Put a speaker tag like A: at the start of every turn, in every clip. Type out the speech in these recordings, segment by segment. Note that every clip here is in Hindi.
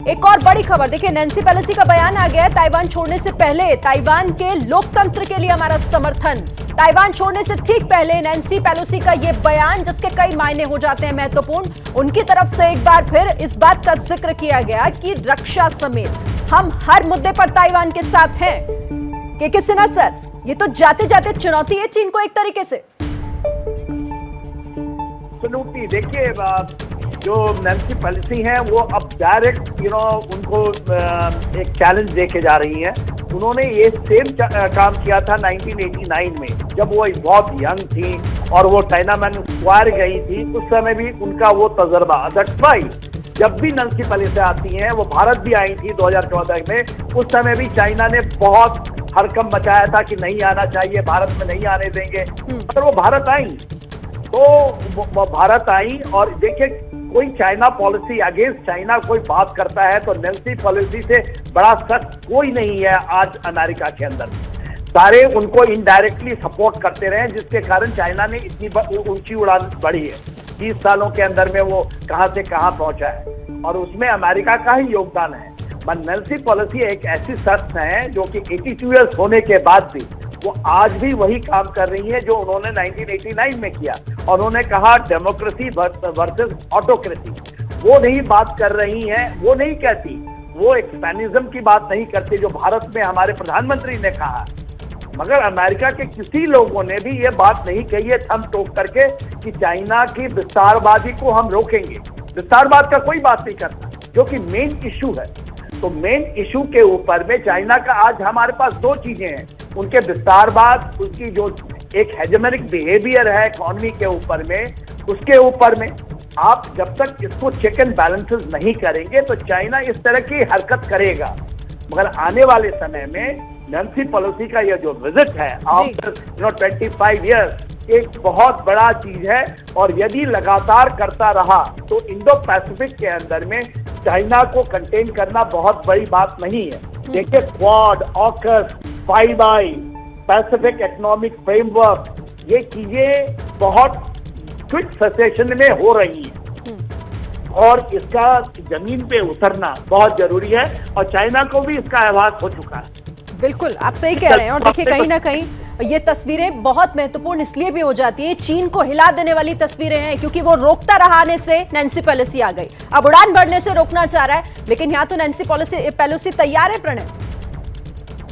A: एक और बड़ी खबर देखिए, नैन्सी पेलोसी का बयान आ गया है। ताइवान छोड़ने से पहले ताइवान के लोकतंत्र के लिए हमारा समर्थन। ताइवान छोड़ने से ठीक पहले नैन्सी पेलोसी का यह बयान, जिसके कई मायने हो जाते हैं महत्वपूर्ण। उनकी तरफ से एक बार फिर इस बात का जिक्र किया गया कि रक्षा समेत हम हर मुद्दे पर ताइवान के साथ हैं। के सिन्हा सर, ये तो जाते जाते चुनौती है चीन को एक तरीके से।
B: चुनौती देखिए, जो नैन्सी पेलोसी हैं वो अब डायरेक्ट उनको एक चैलेंज देके जा रही हैं। उन्होंने ये सेम काम किया था 1989 में, जब वो बहुत यंग थी और वो टाइनामेन स्क्वायर गई थी। उस समय भी उनका वो तजर्बा, दैट्स व्हाई जब भी नैन्सी पेलोसी आती हैं, वो भारत भी आई थी 2014 में। उस समय भी चाइना ने बहुत हड़कंप मचाया था कि नहीं आना चाहिए, भारत में नहीं आने देंगे। पर वो भारत आई, तो वो भारत आई। और देखिए, कोई चाइना पॉलिसी अगेंस्ट चाइना कोई बात करता है तो नैन्सी पेलोसी से बड़ा सख्त कोई नहीं है आज अमेरिका के अंदर। सारे उनको इनडायरेक्टली सपोर्ट करते रहे, जिसके कारण चाइना ने इतनी ऊंची उड़ान बढ़ी है। 30 सालों के अंदर में वो कहां से कहां पहुंचा है, और उसमें अमेरिका का ही योगदान है। पर नैन्सी पेलोसी एक ऐसी शख्स है जो कि 82 ईयर्स होने के बाद भी वो आज भी वही काम कर रही है जो उन्होंने 1989 में किया। और उन्होंने कहा डेमोक्रेसी वर्सेस ऑटोक्रेसी। वो नहीं बात कर रही हैं, वो नहीं कहती, वो एक्सपेनिज्म की बात नहीं करती जो भारत में हमारे प्रधानमंत्री ने कहा। मगर अमेरिका के किसी लोगों ने भी ये बात नहीं कही है थम टोक करके कि चाइना की विस्तारवादी को हम रोकेंगे। विस्तारवाद का कोई बात नहीं करता, जो कि मेन इशू है। तो मेन इशू के ऊपर में चाइना का आज हमारे पास दो चीजें हैं, उनके विस्तारवाद, उसकी जो एक हेजेमनिक बिहेवियर है इकोनॉमी के ऊपर में, उसके ऊपर में आप जब तक इसको चेक एंड बैलेंसेस नहीं करेंगे तो चाइना इस तरह की हरकत करेगा। मगर आने वाले समय में नैन्सी पेलोसी का यह जो विजिट है आफ्टर 25 ईयर्स, एक बहुत बड़ा चीज है। और यदि लगातार करता रहा तो इंडो पैसिफिक के अंदर में चाइना को कंटेन करना बहुत बड़ी बात नहीं है। देखिए, क्वाड, ऑकस, 5 आई, पैसिफिक इकोनॉमिक फ्रेमवर्क, ये चीजें बहुत क्विक सक्सेशन में हो रही हैं और इसका जमीन पे उतरना बहुत जरूरी है। और चाइना को भी इसका आभास हो चुका है।
A: बिल्कुल, आप सही कह रहे हैं। और देखिए, कहीं ना कहीं ये तस्वीरें बहुत महत्वपूर्ण इसलिए भी हो जाती है, चीन को हिला देने वाली तस्वीरें हैं, क्योंकि वो रोकता रहा आने से नैन्सी पेलोसी आ गई, अब उड़ान बढ़ने से रोकना चाह रहा है। लेकिन यहाँ तो नैन्सी पेलोसी तैयार है। प्रणय,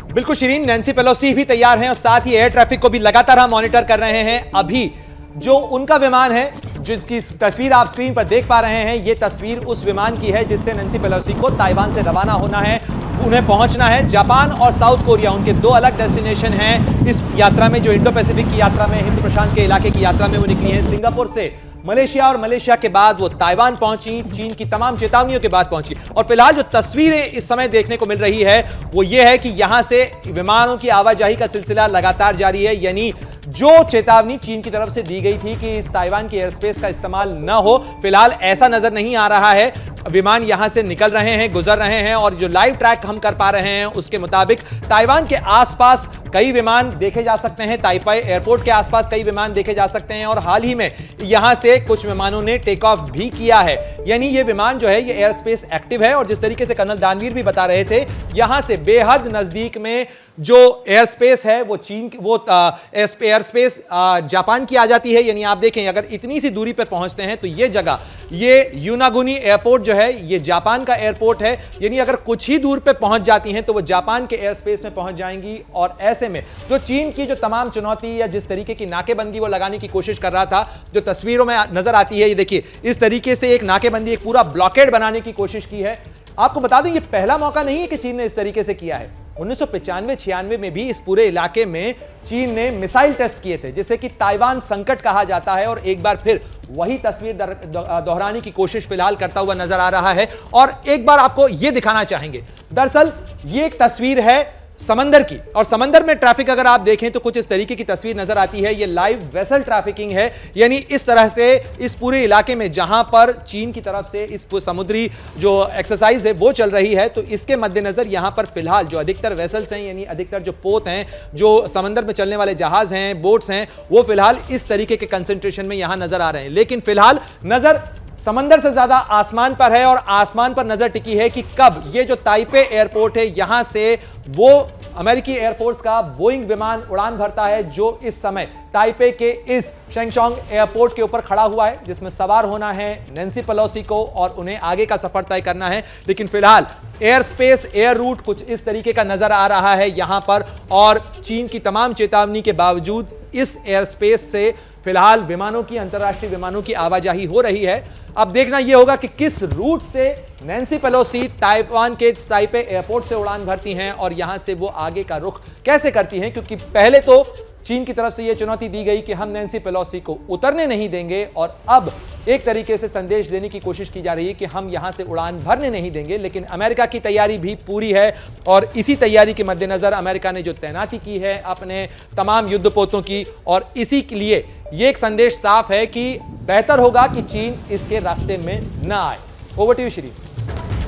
C: बिल्कुल शिरीन, नैन्सी पेलोसी भी तैयार हैं और साथ ही एयर ट्रैफिक को भी लगातार हम मॉनिटर कर रहे हैं। अभी जो उनका विमान है, जिसकी तस्वीर आप स्क्रीन पर देख पा रहे हैं, ये तस्वीर उस विमान की है जिससे नैन्सी पेलोसी को ताइवान से रवाना होना है। उन्हें पहुंचना है जापान और साउथ कोरिया, उनके दो अलग डेस्टिनेशन हैं इस यात्रा में, जो इंडो पैसिफिक की यात्रा में, हिंद प्रशांत के इलाके की यात्रा में वो निकली हैं। सिंगापुर से मलेशिया और मलेशिया के बाद वो ताइवान पहुंची, चीन की तमाम चेतावनियों के बाद पहुंची। और फिलहाल जो तस्वीरें इस समय देखने को मिल रही है वो ये है कि यहां से विमानों की आवाजाही का सिलसिला लगातार जारी है। यानी जो चेतावनी चीन की तरफ से दी गई थी कि इस ताइवान के एयर स्पेस का इस्तेमाल न हो, फिलहाल ऐसा नजर नहीं आ रहा है। विमान यहां से निकल रहे हैं, गुजर रहे हैं, और जो लाइव ट्रैक हम कर पा रहे हैं उसके मुताबिक ताइवान के आसपास कई विमान देखे जा सकते हैं, ताइपाई एयरपोर्ट के आसपास कई विमान देखे जा सकते हैं। और हाल ही में यहां से कुछ विमानों ने टेक ऑफ भी किया है। यानी ये विमान जो है ये एयर स्पेस एक्टिव है। और जिस तरीके से कर्नल दानवीर भी बता रहे थे, यहां से बेहद नजदीक में जो एयर स्पेस है वो चीन, वो एयर स्पेस जापान की आ जाती है। यानी आप देखें, अगर इतनी सी दूरी पर पहुंचते हैं तो ये जगह, ये यूनागुनी एयरपोर्ट जो है ये जापान का एयरपोर्ट है। यानी अगर कुछ ही दूर पे पहुंच जाती हैं तो वो जापान के एयर स्पेस में पहुंच जाएंगी। और ऐसे में जो चीन की जो तमाम चुनौती या जिस तरीके की नाकेबंदी वो लगाने की कोशिश कर रहा था, जो तस्वीरों में नजर आती है, ये देखिए, इस तरीके से एक नाकेबंदी, एक पूरा ब्लॉकेड बनाने की कोशिश की है। आपको बता दूं, ये पहला मौका नहीं है कि चीन ने इस तरीके से किया है। 1995-96 में भी इस पूरे इलाके में चीन ने मिसाइल टेस्ट किए थे, जिसे कि ताइवान संकट कहा जाता है। और एक बार फिर वही तस्वीर दोहराने की कोशिश फिलहाल करता हुआ नजर आ रहा है। और एक बार आपको यह दिखाना चाहेंगे, दरअसल ये एक तस्वीर है समंदर की, और समंदर में ट्रैफिक अगर आप देखें तो कुछ इस तरीके की तस्वीर नजर आती है। ये लाइव वेसल ट्रैफिकिंग है। यानी इस तरह से इस पूरे इलाके में जहां पर चीन की तरफ से इस समुद्री जो एक्सरसाइज है वो चल रही है, तो इसके मद्देनजर यहां पर फिलहाल जो अधिकतर वेसल्स हैं, यानी अधिकतर जो पोत हैं, जो समंदर में चलने वाले जहाज हैं, बोट्स हैं, वो फिलहाल इस तरीके के कंसंट्रेशन में यहां नजर आ रहे हैं। लेकिन फिलहाल नजर समंदर से ज्यादा आसमान पर है और आसमान पर नजर टिकी है कि कब ये जो ताइपे एयरपोर्ट है यहां से वो अमेरिकी एयरफोर्स का बोइंग विमान उड़ान भरता है, जो इस समय ताइपे के इस शेंगशोंग एयरपोर्ट के ऊपर खड़ा हुआ है, जिसमें सवार होना है नैन्सी पेलोसी को और उन्हें आगे का सफर तय करना है। लेकिन फिलहाल एयर स्पेस, एयर रूट कुछ इस तरीके का नजर आ रहा है यहां पर, और चीन की तमाम चेतावनी के बावजूद इस एयर स्पेस से फिलहाल विमानों की, अंतर्राष्ट्रीय विमानों की आवाजाही हो रही है। अब देखना यह होगा कि किस रूट से नैन्सी पेलोसी ताइवान के ताइपे एयरपोर्ट से उड़ान भरती हैं और यहां से वो आगे का रुख कैसे करती हैं, क्योंकि पहले तो चीन की तरफ से यह चुनौती दी गई कि हम नैन्सी पेलोसी को उतरने नहीं देंगे, और अब एक तरीके से संदेश देने की कोशिश की जा रही है कि हम यहां से उड़ान भरने नहीं देंगे। लेकिन अमेरिका की तैयारी भी पूरी है और इसी तैयारी के मद्देनजर अमेरिका ने जो तैनाती की है अपने तमाम युद्धपोतों की, और इसी के लिए यह एक संदेश साफ है कि बेहतर होगा कि चीन इसके रास्ते में न आए। Over to you Shri.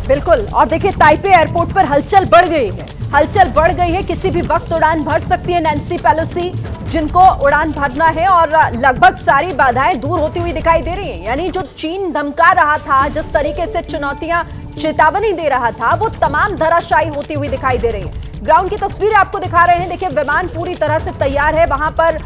A: बिल्कुल, और देखिए ताइपे एयरपोर्ट पर हलचल बढ़ गई है, हलचल बढ़ गई है। किसी भी वक्त उड़ान भर सकती है नैन्सी पेलोसी, जिनको उड़ान भरना है, और लगभग सारी बाधाएं दूर होती हुई दिखाई दे रही हैं। यानी जो चीन धमका रहा था, जिस तरीके से चुनौतियां, चेतावनी दे रहा था, वो तमाम धराशायी होती हुई दिखाई दे रही है। ग्राउंड की तस्वीर आपको दिखा रहे हैं। देखिए विमान पूरी तरह से तैयार है, वहां पर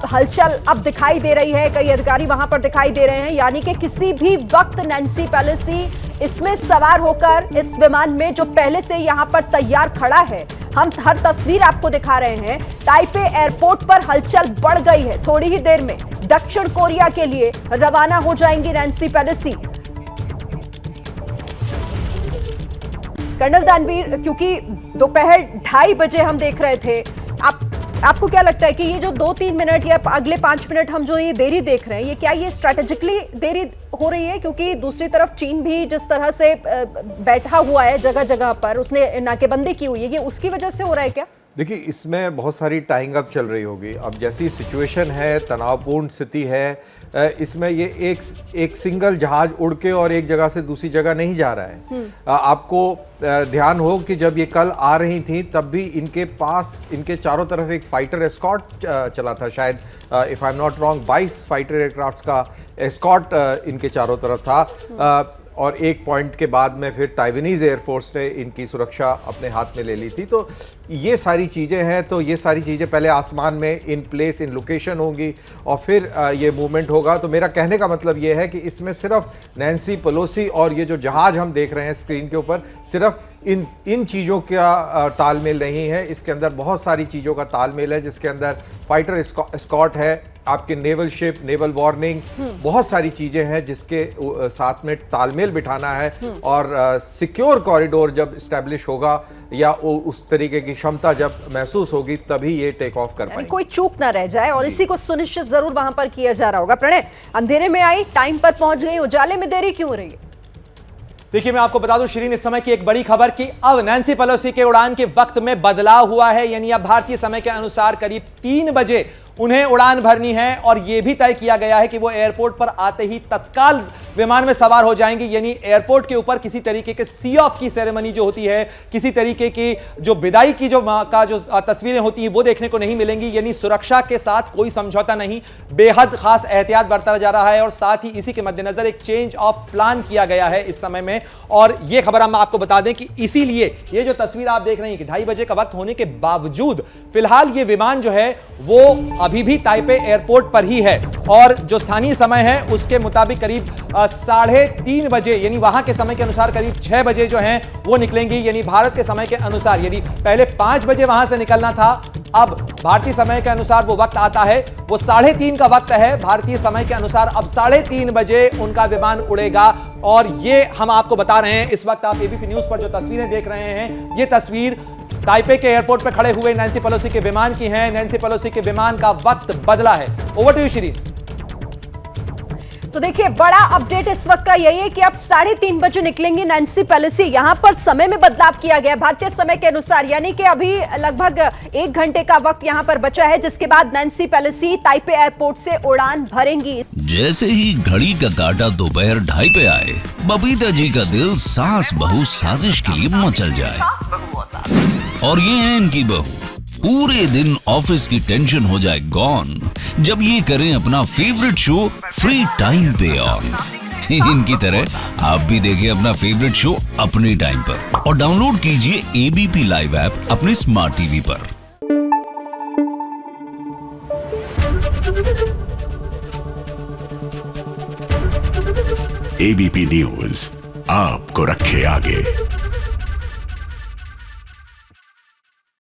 A: हलचल अब दिखाई दे रही है, कई अधिकारी वहां पर दिखाई दे रहे हैं। यानी कि किसी भी वक्त नैन्सी पेलोसी इसमें सवार होकर इस विमान में, जो पहले से यहां पर तैयार खड़ा है, हम हर तस्वीर आपको दिखा रहे हैं। ताइपे एयरपोर्ट पर हलचल बढ़ गई है। थोड़ी ही देर में दक्षिण कोरिया के लिए रवाना हो जाएंगी नैन्सी पेलोसी। कर्नल दानवीर, क्योंकि दोपहर 2:30 बजे हम देख रहे थे, आपको क्या लगता है कि ये जो 2-3 मिनट या अगले 5 मिनट हम जो ये देरी देख रहे हैं, ये क्या ये स्ट्रेटेजिकली देरी हो रही है? क्योंकि दूसरी तरफ चीन भी जिस तरह से बैठा हुआ है जगह जगह पर, उसने नाकेबंदी की हुई है, ये उसकी वजह से हो रहा है क्या?
D: देखिए, इसमें बहुत सारी टाइंग अप चल रही होगी। अब जैसी सिचुएशन है, तनावपूर्ण स्थिति है, इसमें ये एक सिंगल जहाज उड़ के और एक जगह से दूसरी जगह नहीं जा रहा है। आपको ध्यान हो कि जब ये कल आ रही थी तब भी इनके पास, इनके चारों तरफ एक फाइटर एस्कॉर्ट चला था, शायद if I am not wrong 22 fighter aircraft का एस्कॉर्ट इनके चारों तरफ था। और एक पॉइंट के बाद में फिर ताइवानीज एयरफोर्स ने इनकी सुरक्षा अपने हाथ में ले ली थी। तो ये सारी चीज़ें हैं, तो ये सारी चीज़ें पहले आसमान में इन प्लेस, इन लोकेशन होंगी और फिर ये मूवमेंट होगा। तो मेरा कहने का मतलब ये है कि इसमें सिर्फ नैन्सी पेलोसी और ये जो जहाज़ हम देख रहे हैं स्क्रीन के ऊपर, सिर्फ इन चीज़ों का तालमेल नहीं है, इसके अंदर बहुत सारी चीज़ों का तालमेल है, जिसके अंदर फाइटर एस्कॉर्ट है, आपके नेवल शिप, नेवल वार्निंग, बहुत सारी चीजें हैं जिसके साथ में तालमेल बिठाना है। और सिक्योर कॉरिडोर जब स्टैब्लिश होगा या उस तरीके की क्षमता जब महसूस होगी, तभी ये टेक ऑफ कर पाएंगे,
A: कोई चूक ना रह जाए, और इसी को सुनिश्चित जरूर वहां पर किया जा रहा होगा। प्रणय, अंधेरे में आई, टाइम पर पहुंच गई, उजाले में देरी क्यों हो रही है?
C: देखिए, मैं आपको बता दूं शिरीन, इस समय की एक बड़ी खबर कि अब नैन्सी पेलोसी के उड़ान के वक्त में बदलाव हुआ है। यानी अब भारतीय समय के अनुसार करीब 3 बजे उन्हें उड़ान भरनी है, और यह भी तय किया गया है कि वो एयरपोर्ट पर आते ही तत्काल विमान में सवार हो जाएंगी। यानी एयरपोर्ट के ऊपर किसी तरीके के सी ऑफ की सेरेमनी जो होती है, किसी तरीके की जो विदाई की जो तस्वीरें होती हैं, वो देखने को नहीं मिलेंगी। यानी सुरक्षा के साथ कोई समझौता नहीं, बेहद खास एहतियात बरता जा रहा है, और साथ ही इसी के मद्देनजर एक चेंज ऑफ प्लान किया गया है इस समय में। और यह खबर हम आपको बता दें कि इसीलिए ये जो तस्वीर आप देख रहे हैं कि 2:30 बजे का वक्त होने के बावजूद फिलहाल ये विमान जो है वो अभी भी ताइपे एयरपोर्ट पर ही है, और जो स्थानीय समय है उसके मुताबिक करीब 3:30 बजे, यानी वहां के समय के अनुसार करीब 6 बजे जो हैं वो निकलेंगी। यानी भारत के समय के अनुसार, यानी पहले 5 बजे वहां से निकलना था, अब भारतीय समय के अनुसार वो वक्त आता है, वो 3:30 का वक्त है भारतीय समय के अनुसार। अब 3:30 बजे उनका विमान उड़ेगा, और ये हम आपको बता रहे हैं। इस वक्त आप एबीपी न्यूज पर जो तस्वीरें देख रहे हैं, ये तस्वीर ताइपे के एयरपोर्ट पर खड़े हुए नैन्सी पेलोसी के विमान की हैं। नैन्सी पेलोसी के विमान का वक्त बदला है। Over to you Shri.
A: तो देखिए, बड़ा अपडेट इस वक्त का यही है कि अब 3:30 बजे निकलेंगी नैन्सी पेलोसी। यहां पर समय में बदलाव किया गया भारतीय समय के अनुसार, यानी कि अभी लगभग 1 घंटे का वक्त यहां पर बचा है, जिसके बाद नैन्सी पेलोसी ताइपे एयरपोर्ट से उड़ान भरेंगी।
E: जैसे ही घड़ी का काटा दोपहर 2:30 पे आए, बबीता जी का दिल सास बहू साजिश के लिए मचल जाए। और ये है इनकी बहू, पूरे दिन ऑफिस की टेंशन हो जाए गॉन जब ये करें अपना फेवरेट शो फ्री टाइम पे ऑन। इनकी तरह आप भी देखिए अपना फेवरेट शो अपने टाइम पर और डाउनलोड कीजिए एबीपी लाइव ऐप अपने स्मार्ट टीवी पर।
F: एबीपी न्यूज आपको रखे आगे।